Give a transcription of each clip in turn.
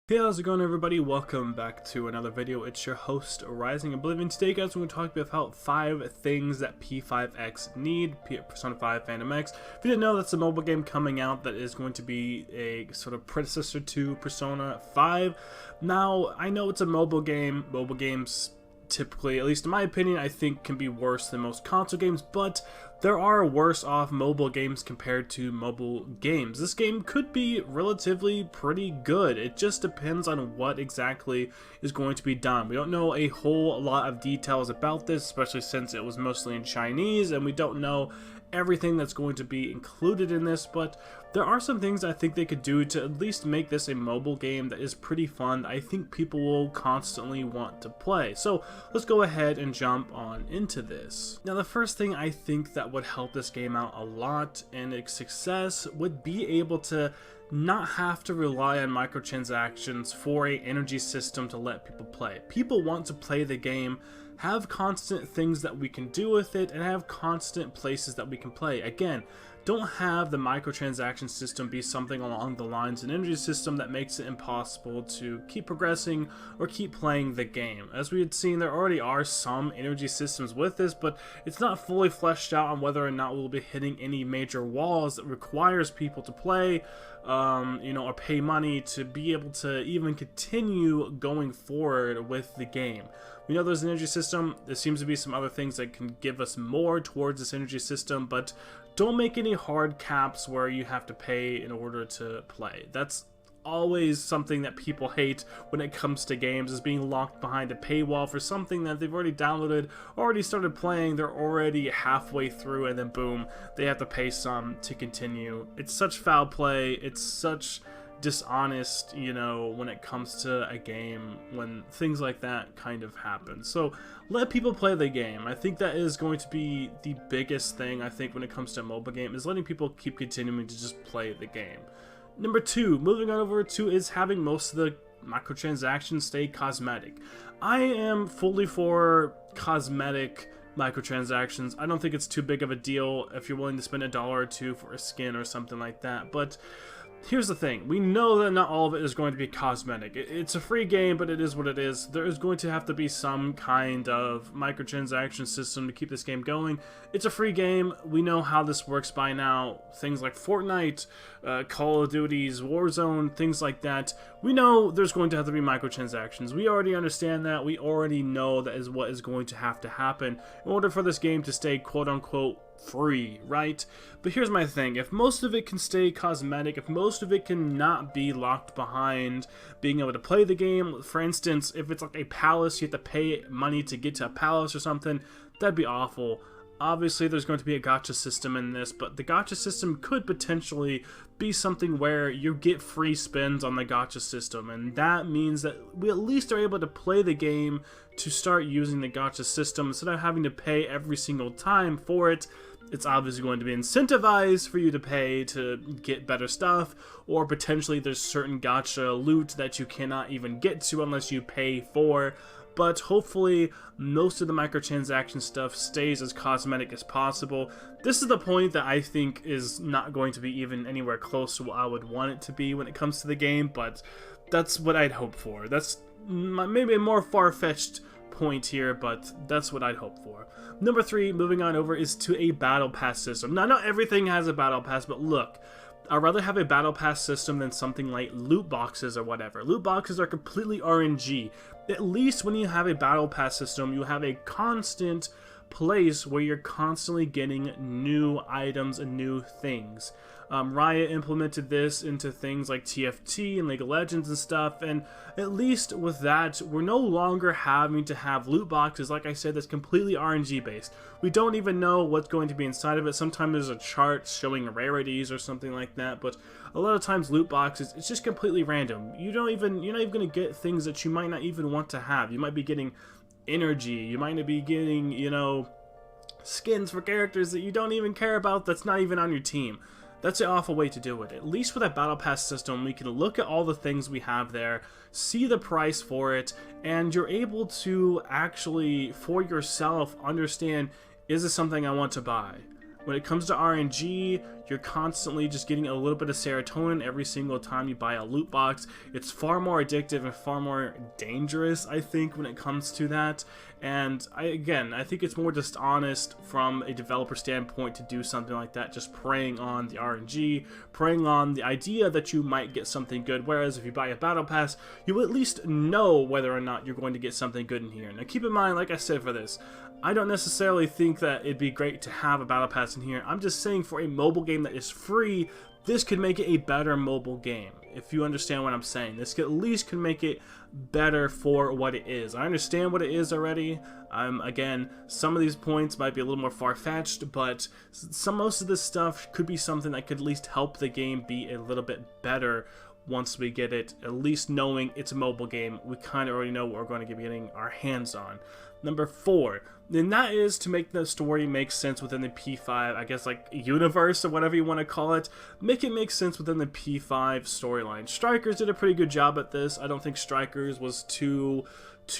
Hey, how's it going, everybody? Welcome back to another video. It's your host, Rising Oblivion. Today, guys, we're going to talk about 5 things that P5X need, Persona 5 Phantom X. If you didn't know, that's a mobile game coming out that is going to be a sort of predecessor to Persona 5. Now, I know it's a mobile game. Mobile games typically, at least in my opinion, I think can be worse than most console games, but there are worse off mobile games compared to mobile games. This game could be relatively pretty good. It just depends on what exactly is going to be done. We don't know a whole lot of details about this, especially since it was mostly in Chinese, and we don't know everything that's going to be included in this, but there are some things I think they could do to at least make this a mobile game that is pretty fun. I think people will constantly want to play. So let's go ahead and jump on into this. Now, the first thing I think that would help this game out a lot and its success would be able to not have to rely on microtransactions for an energy system to let people play. People want to play the game, have constant things that we can do with it, and have constant places that we can play. Again, don't have the microtransaction system be something along the lines of an energy system that makes it impossible to keep progressing or keep playing the game. As we had seen, there already are some energy systems with this, but it's not fully fleshed out on whether or not we'll be hitting any major walls that requires people to play, or pay money to be able to even continue going forward with the game. We know there's an energy system. There seems to be some other things that can give us more towards this energy system, but don't make any hard caps where you have to pay in order to play. That's always something that people hate when it comes to games, is being locked behind a paywall for something that they've already downloaded, already started playing, they're already halfway through, and then boom, they have to pay some to continue. It's such foul play, it's such dishonest, when it comes to a game, when things like that kind of happen. So let people play the game. I think that is going to be the biggest thing, I think, when it comes to a mobile game, is letting people keep continuing to just play the game. Number 2, moving on over to, is having most of the microtransactions stay cosmetic. I am fully for cosmetic microtransactions. I don't think it's too big of a deal if you're willing to spend $1 or $2 for a skin or something like that, but here's the thing, we know that not all of it is going to be cosmetic. It's a free game, but it is what it is. There is going to have to be some kind of microtransaction system to keep this game going. It's a free game. We know how this works by now. Things like Fortnite, Call of Duty's Warzone, things like that. We know there's going to have to be microtransactions. We already understand that. We already know that is what is going to have to happen in order for this game to stay quote-unquote free, right? But here's my thing, if most of it can stay cosmetic, if most of it can not be locked behind being able to play the game, for instance, if it's like a palace, you have to pay money to get to a palace or something, that'd be awful. Obviously, there's going to be a gacha system in this, but the gacha system could potentially be something where you get free spins on the gacha system, and that means that we at least are able to play the game to start using the gacha system instead of having to pay every single time for it. It's obviously going to be incentivized for you to pay to get better stuff, or potentially there's certain gacha loot that you cannot even get to unless you pay for. But hopefully most of the microtransaction stuff stays as cosmetic as possible. This is the point that I think is not going to be even anywhere close to what I would want it to be when it comes to the game, but that's what I'd hope for. That's maybe a more far-fetched point here, but that's what I'd hope for. Number 3, moving on over, is to a battle pass system. Now, not everything has a battle pass, but look, I'd rather have a battle pass system than something like loot boxes or whatever. Loot boxes are completely RNG. At least when you have a battle pass system, you have a constant place where you're constantly getting new items and new things. Riot implemented this into things like TFT and League of Legends and stuff, and at least with that, we're no longer having to have loot boxes, like I said, that's completely RNG based. We don't even know what's going to be inside of it. Sometimes there's a chart showing rarities or something like that, but a lot of times loot boxes, it's just completely random. You're not even going to get things that you might not even want to have. You might be getting energy, you might be getting, skins for characters that you don't even care about, that's not even on your team. That's an awful way to do it. At least with a battle pass system, we can look at all the things we have there, see the price for it, and you're able to actually, for yourself, understand, is this something I want to buy? When it comes to RNG, You're constantly just getting a little bit of serotonin every single time you buy a loot box. It's far more addictive and far more dangerous, I think, when it comes to that. And I think it's more dishonest from a developer standpoint to do something like that, just preying on the RNG, preying on the idea that you might get something good. Whereas if you buy a battle pass, you at least know whether or not you're going to get something good in here. Now keep in mind, like I said for this, I don't necessarily think that it'd be great to have a battle pass in here. I'm just saying, for a mobile game that is free, this could make it a better mobile game. If you understand what I'm saying, this at least could make it better for what it is. I understand what it is already. Again, some of these points might be a little more far-fetched, but most of this stuff could be something that could at least help the game be a little bit better once we get it. At least knowing it's a mobile game, we kind of already know what we're going to be getting our hands on. Number 4, and that is to make the story make sense within the P5, I guess, like, universe or whatever you want to call it. Make it make sense within the P5 storyline. Strikers did a pretty good job at this. I don't think Strikers was too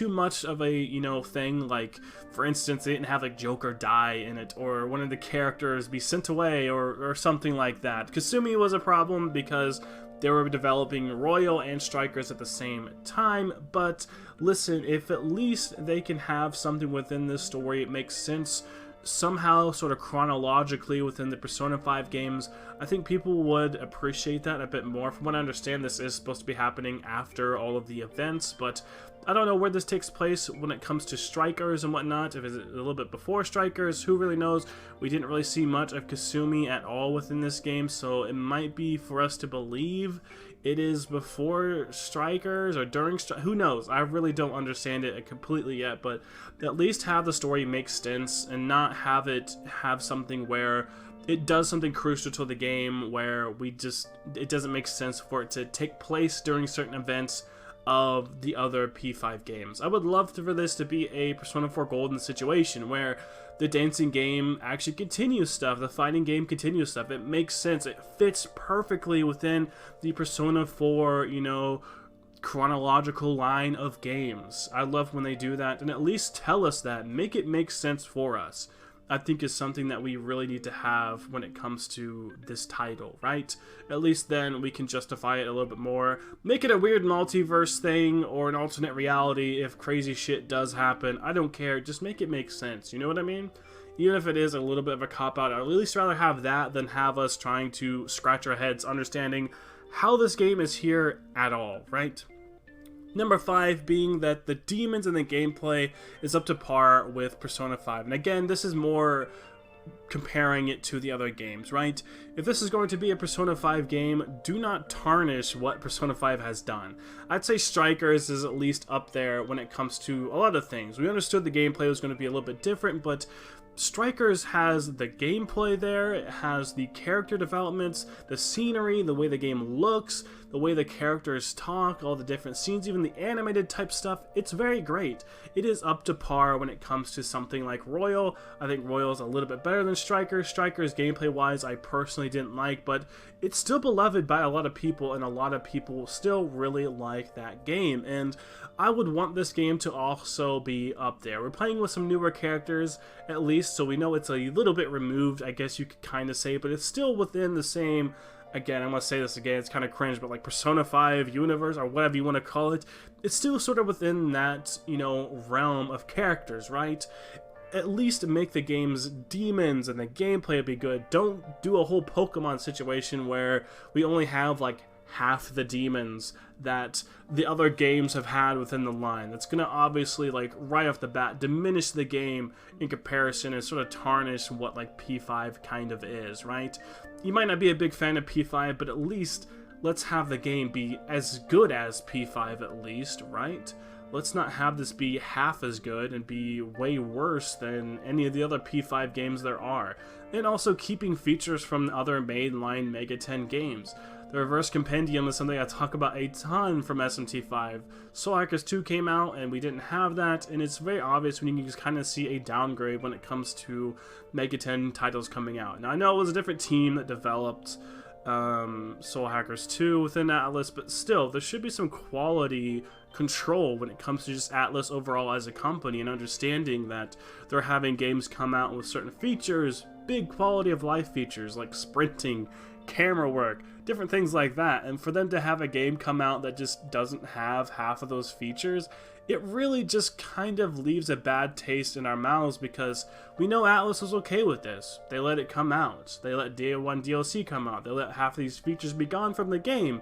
much of a, you know, thing. Like, for instance, they didn't have like Joker die in it, or one of the characters be sent away, or something like that. Kasumi was a problem because they were developing Royal and Strikers at the same time. But listen, if at least they can have something within this story, it makes sense somehow, sort of chronologically within the Persona 5 games, I think people would appreciate that a bit more. From what I understand, this is supposed to be happening after all of the events, but I don't know where this takes place when it comes to Strikers and whatnot. If it's a little bit before Strikers, who really knows? We didn't really see much of Kasumi at all within this game, so it might be for us to believe it is before Strikers or during who knows? I really don't understand it completely yet, but at least have the story make sense and not have it have something where it does something crucial to the game where it doesn't make sense for it to take place during certain events of the other P5 games. I would love for this to be a Persona 4 Golden situation where the dancing game actually continues stuff, the fighting game continues stuff. It makes sense. It fits perfectly within the Persona 4, you know, chronological line of games. I love when they do that, and at least tell us that. Make it make sense for us. I think is something that we really need to have when it comes to this title, right? At least then we can justify it a little bit more. Make it a weird multiverse thing or an alternate reality if crazy shit does happen. I don't care. Just make it make sense. You know what I mean? Even if it is a little bit of a cop-out, I'd at least rather have that than have us trying to scratch our heads understanding how this game is here at all, right? Number 5 being that the demons in the gameplay is up to par with Persona 5. And again, this is more comparing it to the other games, right? If this is going to be a Persona 5 game, do not tarnish what Persona 5 has done. I'd say Strikers is at least up there when it comes to a lot of things. We understood the gameplay was going to be a little bit different, but Strikers has the gameplay there, it has the character developments, the scenery, the way the game looks, the way the characters talk, all the different scenes, even the animated type stuff. It's very great. It is up to par when it comes to something like Royal. I think Royal is a little bit better than Strikers. Strikers gameplay wise I personally didn't like, but it's still beloved by a lot of people, and a lot of people still really like that game, and I would want this game to also be up there. We're playing with some newer characters, at least, so we know it's a little bit removed, I guess you could kind of say, but it's still within the same, again, I'm going to say this again, it's kind of cringe, but like Persona 5 universe, or whatever you want to call it, it's still sort of within that, you know, realm of characters, right? At least make the game's demons and the gameplay be good. Don't do a whole Pokemon situation where we only have like half the demons that the other games have had within the line. That's gonna obviously, like, right off the bat diminish the game in comparison and sort of tarnish what like P5 kind of is, right? You might not be a big fan of P5, but at least let's have the game be as good as P5 at least, right? Let's not have this be half as good and be way worse than any of the other P5 games there are. And also keeping features from the other mainline Mega 10 games. The Reverse Compendium is something I talk about a ton from SMT5. Soul Hackers 2 came out and we didn't have that, and it's very obvious when you can just kind of see a downgrade when it comes to Mega 10 titles coming out. Now I know it was a different team that developed Soul Hackers 2 within ATLUS, but still, there should be some quality control when it comes to just ATLUS overall as a company, and understanding that they're having games come out with certain features big quality of life features like sprinting, camera work, different things like that, and for them to have a game come out that just doesn't have half of those features, it really just kind of leaves a bad taste in our mouths, because we know ATLUS was okay with this. They let it come out. They let Day 1 DLC come out. They let half of these features be gone from the game.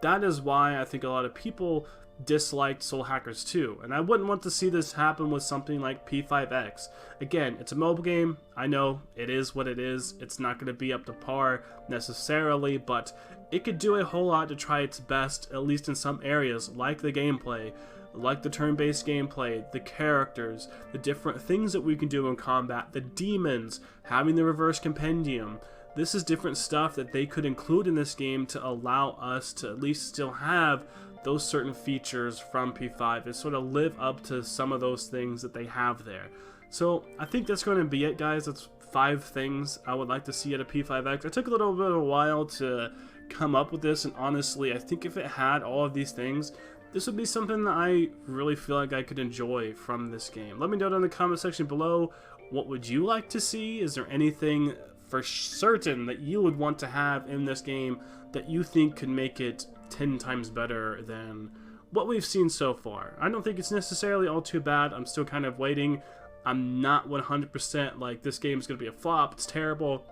That is why I think a lot of people disliked Soul Hackers 2, and I wouldn't want to see this happen with something like P5X. Again, it's a mobile game. I know it is what it is. It's not going to be up to par necessarily, but it could do a whole lot to try its best, at least in some areas, like the gameplay, like the turn-based gameplay, the characters, the different things that we can do in combat, the demons, having the reverse compendium. This is different stuff that they could include in this game to allow us to at least still have those certain features from P5 and sort of live up to some of those things that they have there. So I think that's going to be it, guys. That's 5 things I would like to see at a P5X. It took a little bit of a while to come up with this, and honestly, I think if it had all of these things, this would be something that I really feel like I could enjoy from this game. Let me know down in the comment section below, what would you like to see? Is there anything for certain that you would want to have in this game that you think could make it 10 times better than what we've seen so far? I don't think it's necessarily all too bad. I'm still kind of waiting. I'm not 100% like this game's gonna be a flop, it's terrible.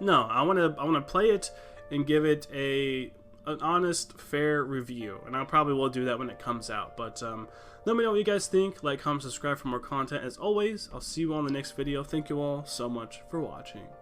No, I want to play it and give it an honest, fair review, and I probably will do that when it comes out. But let me know what you guys think. Like, comment, subscribe for more content. As always, I'll see you all in the next video. Thank you all so much for watching.